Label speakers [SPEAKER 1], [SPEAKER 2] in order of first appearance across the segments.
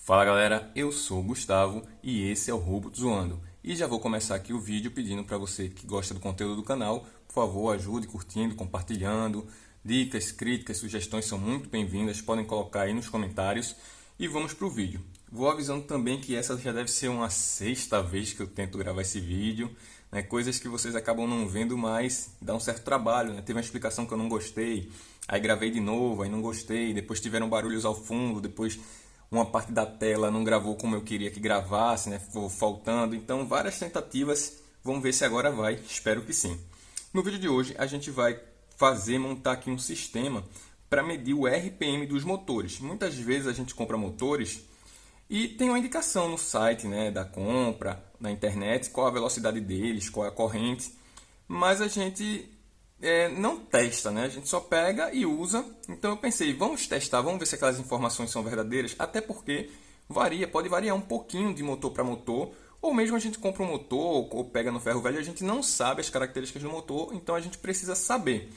[SPEAKER 1] Fala galera, eu sou o Gustavo e esse é o Robot Zoando. E já vou começar aqui o vídeo pedindo para você que gosta do conteúdo do canal, por favor, ajude curtindo, compartilhando. Dicas, críticas, sugestões são muito bem-vindas, podem colocar aí nos comentários. E vamos para o vídeo. Vou avisando também que essa já deve ser uma sexta vez que eu tento gravar esse vídeo. Né? Coisas que vocês acabam não vendo, mas dá um certo trabalho. Né? Teve uma explicação que eu não gostei, aí gravei de novo, aí não gostei, depois tiveram barulhos ao fundo, depois uma parte da tela não gravou como eu queria que gravasse, né? Ficou faltando. Então, várias tentativas. Vamos ver se agora vai. Espero que sim. No vídeo de hoje, a gente vai montar aqui um sistema para medir o RPM dos motores. Muitas vezes a gente compra motores e tem uma indicação no site, né, da compra, na internet, qual a velocidade deles, qual é a corrente. Mas a gente não testa, né? A gente só pega e usa. Então eu pensei, vamos testar, vamos ver se aquelas informações são verdadeiras, até porque pode variar um pouquinho de motor para motor, ou mesmo a gente compra um motor ou pega no ferro velho e a gente não sabe as características do motor, então a gente precisa saber.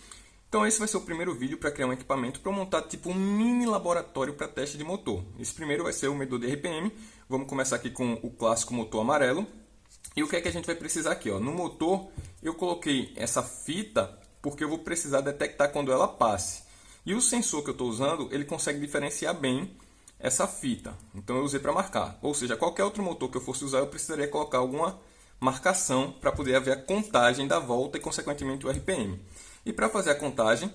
[SPEAKER 1] Então esse vai ser o primeiro vídeo para criar um equipamento para montar tipo um mini laboratório para teste de motor. Esse primeiro vai ser o medidor de RPM. Vamos começar aqui com o clássico motor amarelo. E o que é que a gente vai precisar aqui? Ó? No motor eu coloquei essa fita porque eu vou precisar detectar quando ela passe. E o sensor que eu estou usando, ele consegue diferenciar bem essa fita. Então eu usei para marcar. Ou seja, qualquer outro motor que eu fosse usar, eu precisaria colocar alguma marcação para poder haver a contagem da volta e, consequentemente, o RPM. E para fazer a contagem,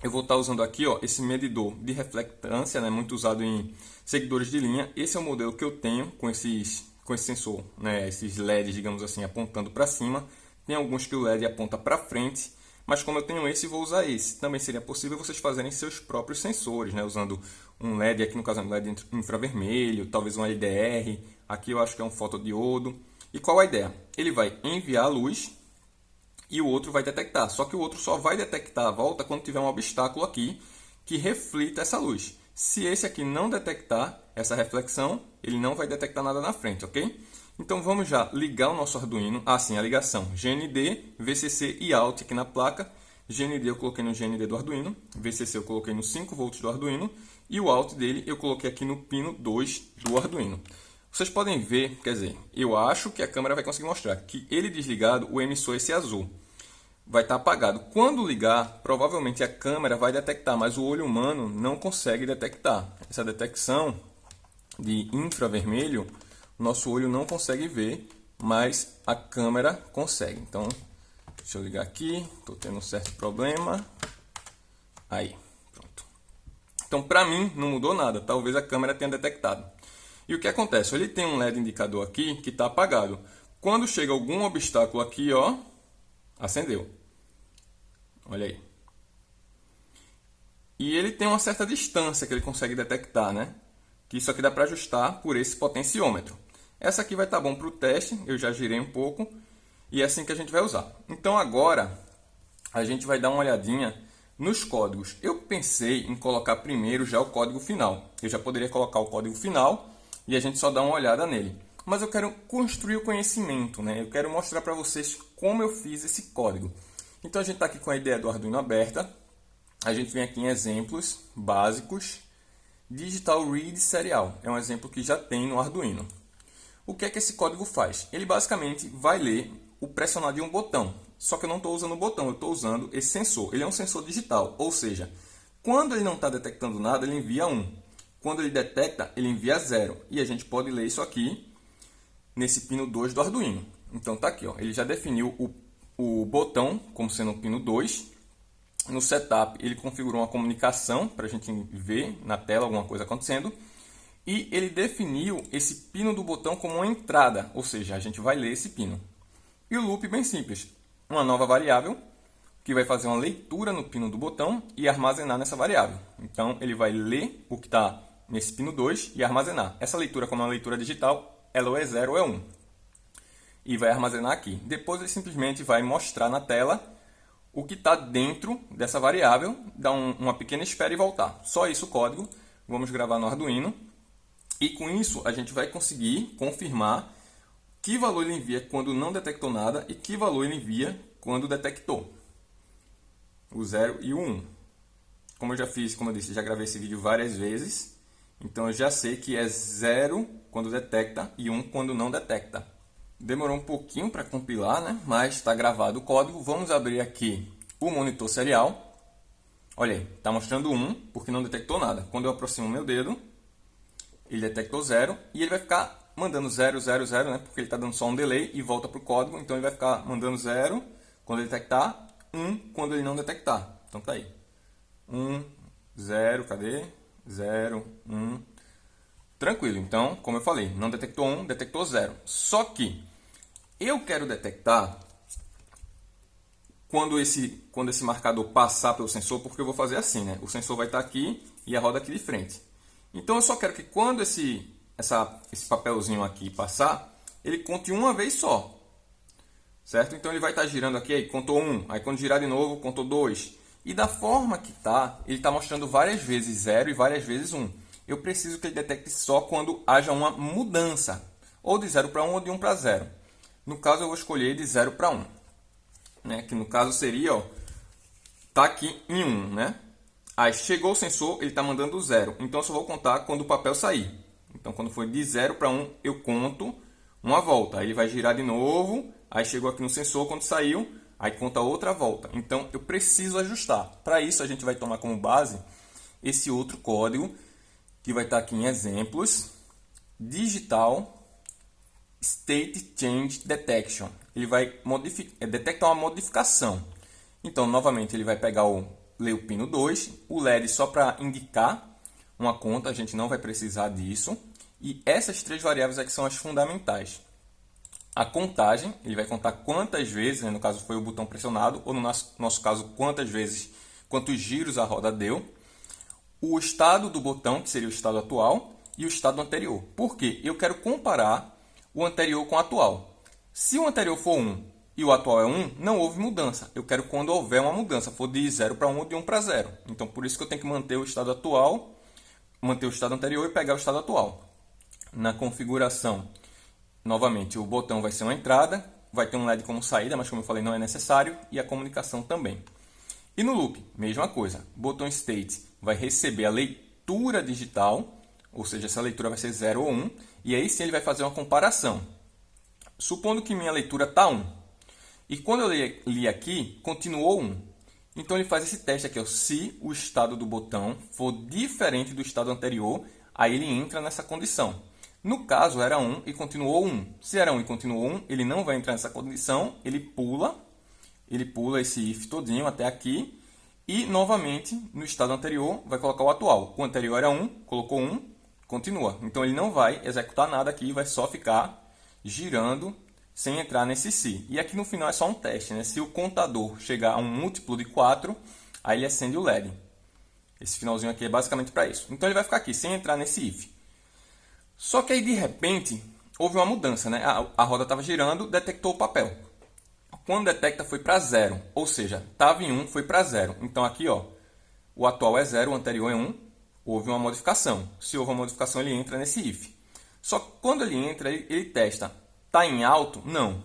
[SPEAKER 1] eu vou estar usando aqui esse medidor de reflectância, né, muito usado em seguidores de linha. Esse é o modelo que eu tenho com esse sensor, né, esses LEDs, digamos assim, apontando para cima. Tem alguns que o LED aponta para frente, mas como eu tenho esse, vou usar esse. Também seria possível vocês fazerem seus próprios sensores, né, usando um LED, aqui no caso é um LED infravermelho, talvez um LDR. Aqui eu acho que é um fotodiodo. E qual a ideia? Ele vai enviar a luz e o outro vai detectar. Só que o outro só vai detectar a volta quando tiver um obstáculo aqui que reflita essa luz. Se esse aqui não detectar essa reflexão, ele não vai detectar nada na frente, ok? Então vamos já ligar o nosso Arduino. Sim, a ligação GND, VCC e Out aqui na placa. GND eu coloquei no GND do Arduino, VCC eu coloquei no 5 volts do Arduino e o Out dele eu coloquei aqui no pino 2 do Arduino. Vocês podem ver, quer dizer, eu acho que a câmera vai conseguir mostrar que ele desligado, o emissor esse azul vai estar apagado. Quando ligar, provavelmente a câmera vai detectar, mas o olho humano não consegue detectar. Essa detecção de infravermelho, nosso olho não consegue ver, mas a câmera consegue. Então, deixa eu ligar aqui, estou tendo um certo problema. Aí, pronto. Então, para mim, não mudou nada, talvez a câmera tenha detectado. E o que acontece? Ele tem um LED indicador aqui que está apagado. Quando chega algum obstáculo aqui, ó, acendeu. Olha aí. E ele tem uma certa distância que ele consegue detectar, né? Que isso aqui dá para ajustar por esse potenciômetro. Essa aqui vai estar bom para o teste, eu já girei um pouco, e é assim que a gente vai usar. Então agora, a gente vai dar uma olhadinha nos códigos. Eu pensei em colocar primeiro já o código final. Eu já poderia colocar o código final e a gente só dá uma olhada nele. Mas eu quero construir o conhecimento, né? Eu quero mostrar para vocês como eu fiz esse código. Então a gente está aqui com a ideia do Arduino aberta. A gente vem aqui em exemplos básicos. Digital Read Serial é um exemplo que já tem no Arduino. O que é que esse código faz? Ele basicamente vai ler o pressionar de um botão. Só que eu não estou usando o botão, eu estou usando esse sensor. Ele é um sensor digital, ou seja, quando ele não está detectando nada, ele envia 1. Quando ele detecta, ele envia 0. E a gente pode ler isso aqui nesse pino 2 do Arduino. Então tá aqui, ó. Ele já definiu o botão como sendo o pino 2. No setup, ele configurou uma comunicação para a gente ver na tela alguma coisa acontecendo. E ele definiu esse pino do botão como uma entrada, ou seja, a gente vai ler esse pino. E o loop bem simples, uma nova variável que vai fazer uma leitura no pino do botão e armazenar nessa variável. Então ele vai ler o que está nesse pino 2 e armazenar. Essa leitura, como é uma leitura digital, ela ou é 0 ou é 1. E vai armazenar aqui. Depois ele simplesmente vai mostrar na tela o que está dentro dessa variável, dar uma pequena espera e voltar. Só isso o código. Vamos gravar no Arduino. E com isso a gente vai conseguir confirmar que valor ele envia quando não detectou nada e que valor ele envia quando detectou. O 0 e o 1. Como eu já fiz, como eu disse, já gravei esse vídeo várias vezes. Então eu já sei que é 0 quando detecta e 1 quando não detecta. Demorou um pouquinho para compilar, né? Mas está gravado o código. Vamos abrir aqui o monitor serial. Olha aí, está mostrando 1 porque não detectou nada. Quando eu aproximo o meu dedo, ele detectou 0 e ele vai ficar mandando 0, 0, 0, né? Porque ele está dando só um delay e volta para o código. Então ele vai ficar mandando 0 quando ele detectar, 1 quando ele não detectar. Então tá aí. 1, 0, cadê? 0, 1. Tranquilo. Então, como eu falei, não detectou 1, detectou 0. Só que eu quero detectar quando esse marcador passar pelo sensor, porque eu vou fazer assim, né? O sensor vai estar aqui e a roda aqui de frente. Então eu só quero que quando esse papelzinho aqui passar, ele conte uma vez só. Certo? Então ele vai estar girando aqui, aí contou 1, aí quando girar de novo, contou 2. E da forma que está, ele está mostrando várias vezes 0 e várias vezes 1. Eu preciso que ele detecte só quando haja uma mudança, ou de 0 para 1 ou de 1 para 0. No caso eu vou escolher de 0 para 1. Né? Que no caso seria, ó, tá aqui em 1, né? Aí chegou o sensor, ele está mandando 0. Então eu só vou contar quando o papel sair. Então quando for de 0 para 1, eu conto uma volta. Aí ele vai girar de novo, aí chegou aqui no sensor, quando saiu, aí conta outra volta. Então eu preciso ajustar. Para isso a gente vai tomar como base esse outro código, que vai estar aqui em exemplos, Digital State Change Detection. Ele vai detectar uma modificação. Então, novamente, ele vai pegar ler o pino 2, o LED só para indicar uma conta, a gente não vai precisar disso. E essas três variáveis aqui são as fundamentais. A contagem, ele vai contar quantas vezes, né, no caso foi o botão pressionado, ou no nosso caso, quantos giros a roda deu. O estado do botão, que seria o estado atual, e o estado anterior. Por quê? Eu quero comparar o anterior com o atual. Se o anterior for 1 e o atual é 1, não houve mudança. Eu quero quando houver uma mudança, for de 0 para 1 ou de 1 para 0. Então, por isso que eu tenho que manter o estado atual, manter o estado anterior e pegar o estado atual. Na configuração, novamente, o botão vai ser uma entrada, vai ter um LED como saída, mas como eu falei, não é necessário, e a comunicação também. E no loop, mesma coisa. Botão State vai receber a leitura digital, ou seja, essa leitura vai ser 0 ou 1, e aí sim ele vai fazer uma comparação. Supondo que minha leitura está 1, e quando eu li aqui, continuou 1. Então ele faz esse teste aqui, ó. Se o estado do botão for diferente do estado anterior, aí ele entra nessa condição. No caso, era 1 e continuou 1. Se era 1 e continuou 1, ele não vai entrar nessa condição, ele pula esse if todinho até aqui, e novamente, no estado anterior, vai colocar o atual. O anterior era 1, colocou 1, continua. Então ele não vai executar nada aqui, vai só ficar girando sem entrar nesse se. E aqui no final é só um teste, né? Se o contador chegar a um múltiplo de 4, aí ele acende o LED. Esse finalzinho aqui é basicamente para isso. Então ele vai ficar aqui, sem entrar nesse if. Só que aí de repente, houve uma mudança, né? A roda estava girando, detectou o papel. Quando detecta foi para 0, ou seja, estava em 1, foi para 0. Então aqui, ó, o atual é 0, o anterior é 1, houve uma modificação. Se houve uma modificação, ele entra nesse if. Só que quando ele entra, ele testa. Está em alto? Não.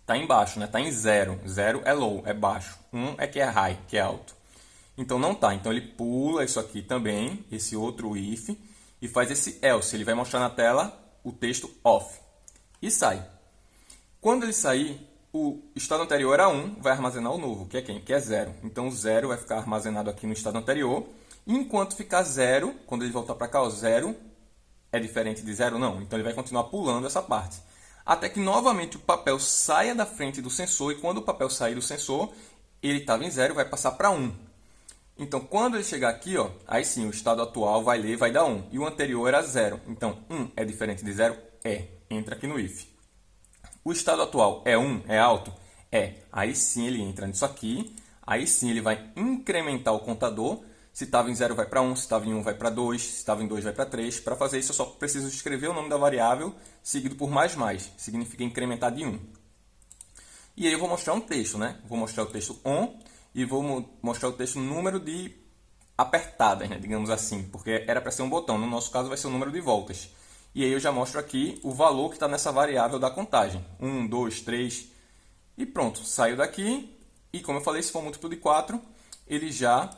[SPEAKER 1] Está em baixo, né? Está em 0. 0 é low, é baixo. 1 é que é high, que é alto. Então não está. Então ele pula isso aqui também, esse outro if, e faz esse else. Ele vai mostrar na tela o texto off. E sai. Quando ele sair, o estado anterior era 1, vai armazenar o novo, que é quem? Que é 0. Então o 0 vai ficar armazenado aqui no estado anterior. Enquanto ficar 0, quando ele voltar para cá, o 0 é diferente de 0? Não. Então ele vai continuar pulando essa parte. Até que novamente o papel saia da frente do sensor, e quando o papel sair do sensor, ele estava em 0 e vai passar para 1. Então quando ele chegar aqui, ó, aí sim o estado atual vai ler, vai dar 1. E o anterior era 0. Então 1 é diferente de 0? É. Entra aqui no if. O estado atual é 1, é alto? É. Aí sim ele entra nisso aqui, aí sim ele vai incrementar o contador. Se estava em 0 vai para 1, se estava em 1 vai para 2, se estava em 2 vai para 3. Para fazer isso eu só preciso escrever o nome da variável seguido por mais, significa incrementar de 1. E aí eu vou mostrar um texto, né? Vou mostrar o texto on e vou mostrar o texto número de apertadas, né? Digamos assim, porque era para ser um botão, no nosso caso vai ser o número de voltas. E aí eu já mostro aqui o valor que está nessa variável da contagem. 1, 2, 3 e pronto. Saiu daqui e como eu falei, se for múltiplo de 4, ele já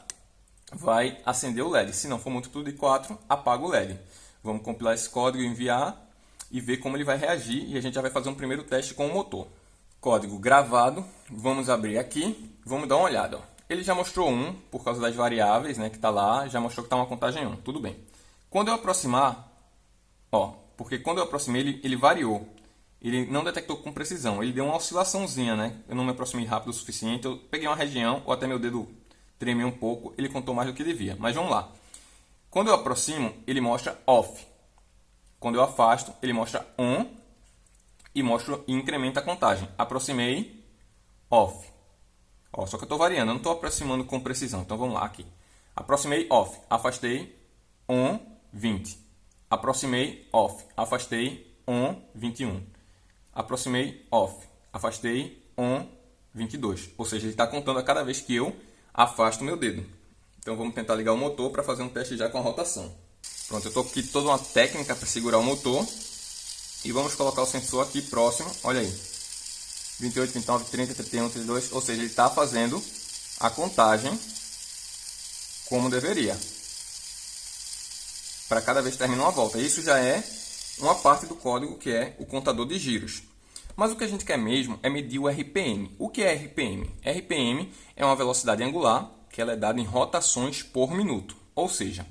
[SPEAKER 1] vai acender o LED. Se não for múltiplo de 4, apaga o LED. Vamos compilar esse código, enviar e ver como ele vai reagir. E a gente já vai fazer um primeiro teste com o motor. Código gravado. Vamos abrir aqui. Vamos dar uma olhada. Ó. Ele já mostrou 1 por causa das variáveis, né, que está lá. Já mostrou que está uma contagem 1. Tudo bem. Quando eu aproximar, ó, porque quando eu aproximei ele variou. Ele não detectou com precisão. Ele deu uma oscilaçãozinha, né? Eu não me aproximei rápido o suficiente. Eu peguei uma região, ou até meu dedo tremeu um pouco. Ele contou mais do que devia. Mas vamos lá. Quando eu aproximo, ele mostra off. Quando eu afasto, ele mostra on e incrementa a contagem. Aproximei, off. Ó, só que eu estou variando, eu não estou aproximando com precisão. Então vamos lá aqui. Aproximei, off. Afastei, on, 20. Aproximei, off. Afastei, on, 21. Aproximei, off. Afastei, on, 22. Ou seja, ele está contando a cada vez que eu afasto o meu dedo. Então vamos tentar ligar o motor para fazer um teste já com a rotação. Pronto, eu estou aqui toda uma técnica para segurar o motor. E vamos colocar o sensor aqui próximo. Olha aí. 28, 29, 30, 31, 32. Ou seja, ele está fazendo a contagem como deveria. Para cada vez que termina uma volta. Isso já é uma parte do código que é o contador de giros. Mas o que a gente quer mesmo é medir o RPM. O que é RPM? RPM é uma velocidade angular que ela é dada em rotações por minuto. Ou seja,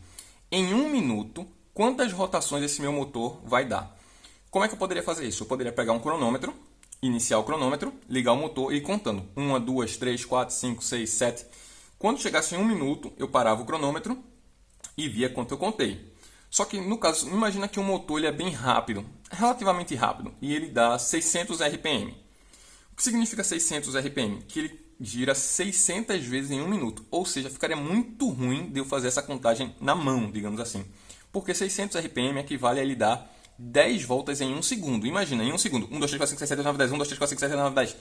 [SPEAKER 1] em 1 minuto, quantas rotações esse meu motor vai dar? Como é que eu poderia fazer isso? Eu poderia pegar um cronômetro, iniciar o cronômetro, ligar o motor e ir contando. 1, 2, 3, 4, 5, 6, 7. Quando chegasse em 1 minuto, eu parava o cronômetro e via quanto eu contei. Só que, no caso, imagina que o motor ele é bem rápido, relativamente rápido, e ele dá 600 RPM. O que significa 600 RPM? Que ele gira 600 vezes em 1 minuto. Ou seja, ficaria muito ruim de eu fazer essa contagem na mão, digamos assim. Porque 600 RPM equivale a ele dar 10 voltas em 1 segundo. Imagina, em 1 segundo. 1, 2, 3, 4, 5, 6, 7, 8, 9, 10. 1, 2, 3, 4, 5, 6, 7, 8, 9, 10.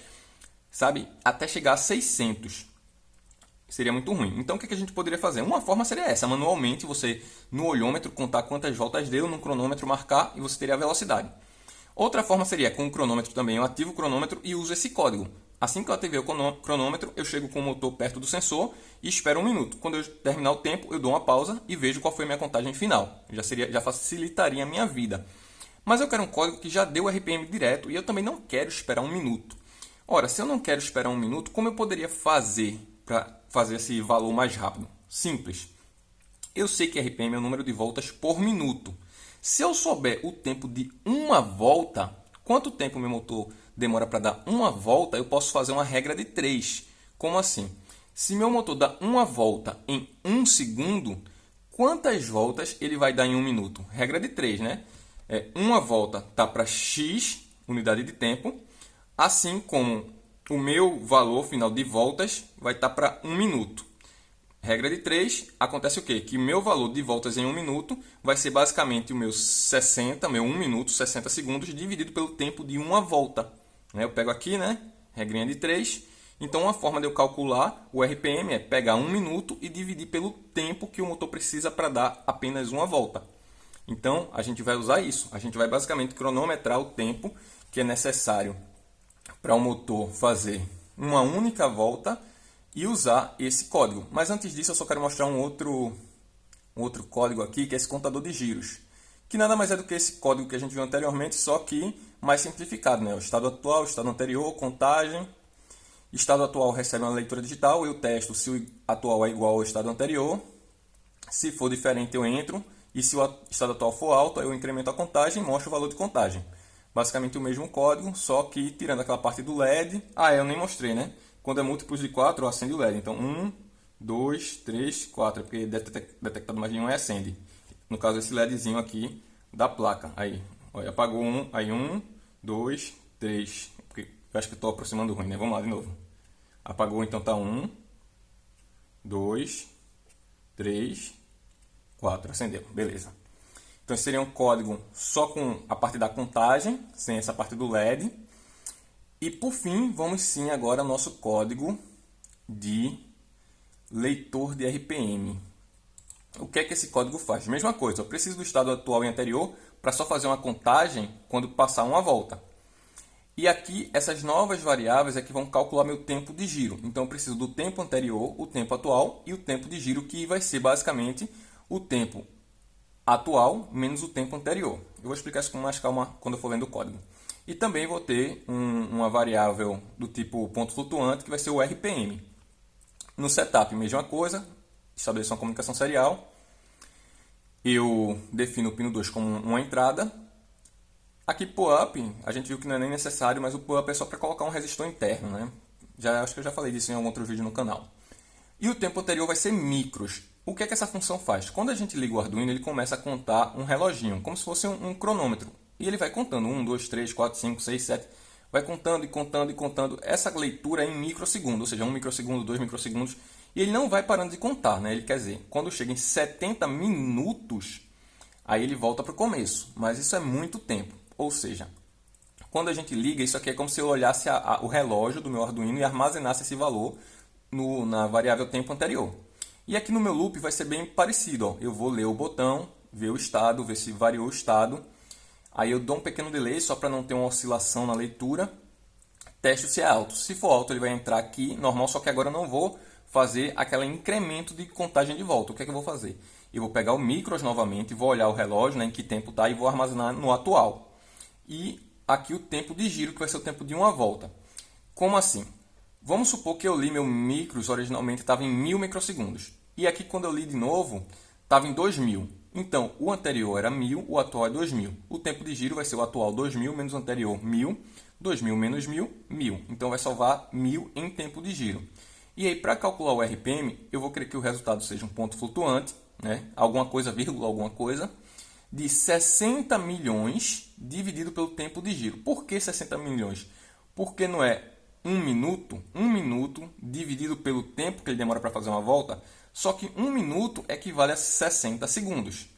[SPEAKER 1] Sabe? Até chegar a 600. Seria muito ruim. Então, o que a gente poderia fazer? Uma forma seria essa. Manualmente, você, no olhômetro, contar quantas voltas deu, no cronômetro, marcar e você teria a velocidade. Outra forma seria, com o cronômetro também, eu ativo o cronômetro e uso esse código. Assim que eu ativei o cronômetro, eu chego com o motor perto do sensor e espero 1 minuto. Quando eu terminar o tempo, eu dou uma pausa e vejo qual foi a minha contagem final. Já facilitaria a minha vida. Mas eu quero um código que já deu o RPM direto e eu também não quero esperar 1 minuto. Ora, se eu não quero esperar 1 minuto, como eu poderia fazer para fazer esse valor mais rápido? Simples. Eu sei que RPM é o número de voltas por minuto. Se eu souber o tempo de uma volta, quanto tempo meu motor demora para dar uma volta, eu posso fazer uma regra de 3. Como assim? Se meu motor dá uma volta em 1 segundo, quantas voltas ele vai dar em 1 minuto? Regra de 3, né? Uma volta está para x, unidade de tempo, assim como o meu valor final de voltas vai estar para 1 minuto. Regra de 3, acontece o quê? Que o meu valor de voltas em 1 minuto vai ser basicamente o meu 1 minuto, 60 segundos, dividido pelo tempo de uma volta. Eu pego aqui, né? Regrinha de 3. Então, uma forma de eu calcular o RPM é pegar 1 minuto e dividir pelo tempo que o motor precisa para dar apenas uma volta. Então, a gente vai usar isso. A gente vai basicamente cronometrar o tempo que é necessário para o motor fazer uma única volta e usar esse código. Mas antes disso, eu só quero mostrar um outro código aqui, que é esse contador de giros. Que nada mais é do que esse código que a gente viu anteriormente, só que mais simplificado, né? O estado atual, o estado anterior, contagem. Estado atual recebe uma leitura digital, eu testo se o atual é igual ao estado anterior. Se for diferente, eu entro. E se o estado atual for alto, eu incremento a contagem e mostro o valor de contagem. Basicamente o mesmo código, só que tirando aquela parte do LED. Eu nem mostrei, né? Quando é múltiplos de 4, eu acendo o LED. Então, 1, 2, 3, 4. Porque detectado mais de 1 é acende. No caso, esse LEDzinho aqui da placa. Aí, olha, apagou 1. Aí, 1, 2, 3. Porque eu acho que estou aproximando ruim, né? Vamos lá de novo. Apagou, então tá 1, 2, 3, 4. Acendeu. Beleza. Então, esse seria um código só com a parte da contagem, sem essa parte do LED. E, por fim, vamos sim agora ao nosso código de leitor de RPM. O que é que esse código faz? Mesma coisa, eu preciso do estado atual e anterior para só fazer uma contagem quando passar uma volta. E aqui, essas novas variáveis é que vão calcular meu tempo de giro. Então, eu preciso do tempo anterior, o tempo atual e o tempo de giro, que vai ser basicamente o tempo atual menos o tempo anterior. Eu vou explicar isso com mais calma quando eu for lendo o código. E também vou ter uma variável do tipo ponto flutuante, que vai ser o RPM. No setup, mesma coisa, estabeleço uma comunicação serial. Eu defino o pino 2 como uma entrada. Aqui, pull-up, a gente viu que não é nem necessário, mas o pull-up é só para colocar um resistor interno, né? Acho que eu já falei disso em algum outro vídeo no canal. E o tempo anterior vai ser micros. O que é que essa função faz? Quando a gente liga o Arduino, ele começa a contar um reloginho, como se fosse um cronômetro. E ele vai contando 1, 2, 3, 4, 5, 6, 7. Vai contando e contando e contando. Essa leitura é em microsegundos, ou seja, 1 microsegundo, 2 microsegundos. E ele não vai parando de contar, né? Ele quer dizer, quando chega em 70 minutos, aí ele volta para o começo. Mas isso é muito tempo. Ou seja, quando a gente liga, isso aqui é como se eu olhasse o relógio do meu Arduino e armazenasse esse valor na variável tempo anterior. E aqui no meu loop vai ser bem parecido. Ó. Eu vou ler o botão, ver o estado, ver se variou o estado. Aí eu dou um pequeno delay só para não ter uma oscilação na leitura. Testo se é alto. Se for alto, ele vai entrar aqui, normal, só que agora eu não vou fazer aquele incremento de contagem de volta. O que é que eu vou fazer? Eu vou pegar o micros novamente, vou olhar o relógio, né, em que tempo está, e vou armazenar no atual. E aqui o tempo de giro, que vai ser o tempo de uma volta. Como assim? Vamos supor que eu li meu micros, originalmente estava em 1000 microsegundos. E aqui quando eu li de novo, estava em 2000. Então, o anterior era 1000, o atual é 2000. O tempo de giro vai ser o atual 2000 menos o anterior 1000. 2000 menos 1000, 1000. Então, vai salvar 1000 em tempo de giro. E aí, para calcular o RPM, eu vou querer que o resultado seja um ponto flutuante, né? Alguma coisa, vírgula, alguma coisa, de 60 milhões dividido pelo tempo de giro. Por que 60 milhões? Porque não é 1 minuto dividido pelo tempo que ele demora para fazer uma volta, só que 1 minuto equivale a 60 segundos.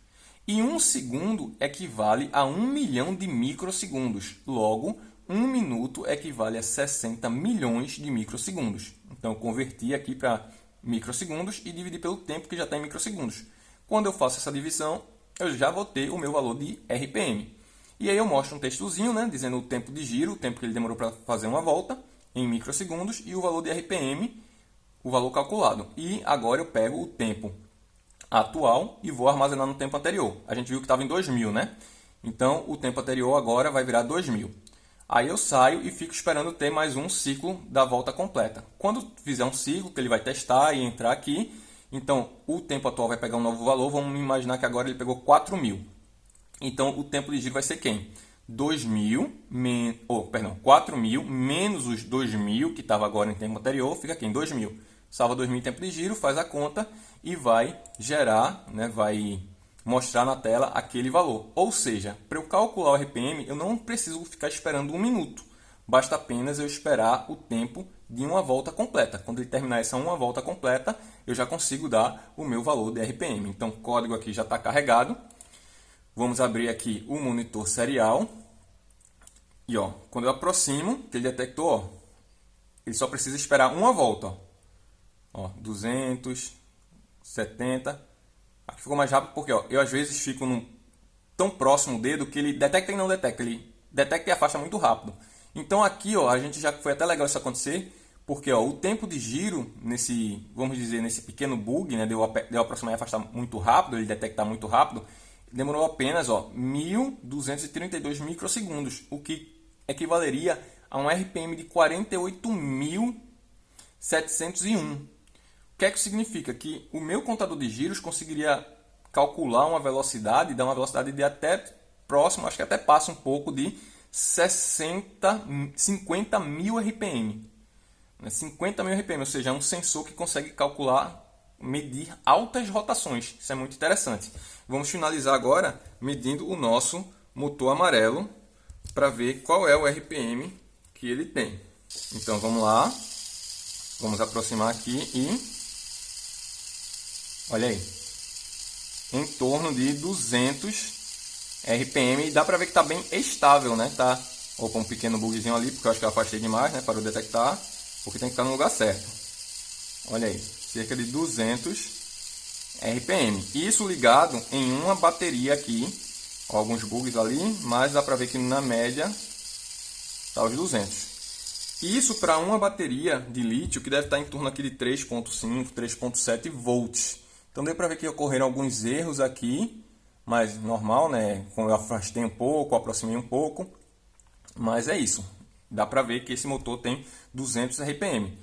[SPEAKER 1] E 1 segundo equivale a 1 milhão de microsegundos. Logo, 1 minuto equivale a 60 milhões de microsegundos. Então, eu converti aqui para microsegundos e dividi pelo tempo que já está em microsegundos. Quando eu faço essa divisão, eu já vou ter o meu valor de RPM. E aí eu mostro um textozinho, né, dizendo o tempo de giro, o tempo que ele demorou para fazer uma volta, em microsegundos, e o valor de RPM, o valor calculado. E agora eu pego o tempo atual e vou armazenar no tempo anterior. A gente viu que estava em 2000, né? Então, o tempo anterior agora vai virar 2000. Aí eu saio e fico esperando ter mais um ciclo da volta completa. Quando fizer um ciclo, que ele vai testar e entrar aqui, então o tempo atual vai pegar um novo valor. Vamos imaginar que agora ele pegou 4000. Então, o tempo de giro vai ser quem? 4.000 menos os 2.000, que estava agora em tempo anterior, fica aqui em 2.000. Salva 2.000 em tempo de giro, faz a conta e vai gerar, né, vai mostrar na tela aquele valor. Ou seja, para eu calcular o RPM, eu não preciso ficar esperando 1 minuto. Basta apenas eu esperar o tempo de uma volta completa. Quando ele terminar essa uma volta completa, eu já consigo dar o meu valor de RPM. Então, o código aqui já está carregado. Vamos abrir aqui o monitor serial. E ó, quando eu aproximo, que ele detectou, ó, ele só precisa esperar uma volta. Ó, 270. Aqui ficou mais rápido porque ó, eu às vezes fico tão próximo o dedo que ele detecta e não detecta. Ele detecta e afasta muito rápido. Então aqui ó, a gente já foi até legal isso acontecer, porque ó, o tempo de giro, vamos dizer, nesse pequeno bug, né, de eu aproximar e afastar muito rápido, ele detectar muito rápido, demorou apenas 1.232 microsegundos, o que equivaleria a um RPM de 48.701. O que é que significa? Que o meu contador de giros conseguiria calcular uma velocidade, dar uma velocidade de até próximo, acho que até passa um pouco de 50 mil RPM. 50 mil RPM, ou seja, é um sensor que consegue calcular, medir altas rotações. Isso é muito interessante. Vamos finalizar agora medindo o nosso motor amarelo para ver qual é o RPM que ele tem. Então vamos lá, vamos aproximar aqui e olha aí, em torno de 200 RPM, e dá para ver que está bem estável, né? Tá, opa, um pequeno bugzinho ali, porque eu acho que eu afastei demais, né? Para eu detectar, porque tem que estar no lugar certo. Olha aí, cerca de 200 RPM. Isso ligado em uma bateria aqui, alguns bugs ali, mas dá para ver que na média Tá os 200. Isso para uma bateria de lítio que deve estar em torno aqui de 3.5, 3.7 volts. Então deu para ver que ocorreram alguns erros aqui, mas normal, né? Como eu afastei um pouco, aproximei um pouco, mas é isso. Dá para ver que esse motor tem 200 RPM.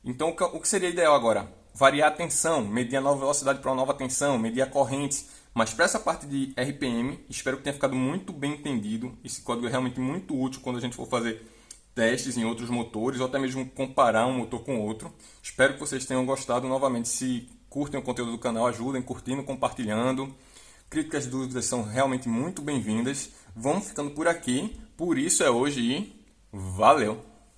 [SPEAKER 1] Então o que seria ideal agora? Variar a tensão, medir a nova velocidade para uma nova tensão, medir a corrente. Mas para essa parte de RPM, espero que tenha ficado muito bem entendido. Esse código é realmente muito útil quando a gente for fazer testes em outros motores ou até mesmo comparar um motor com outro. Espero que vocês tenham gostado. Novamente, se curtem o conteúdo do canal, ajudem curtindo, compartilhando. Críticas e dúvidas são realmente muito bem-vindas. Vamos ficando por aqui. Por isso é hoje e valeu!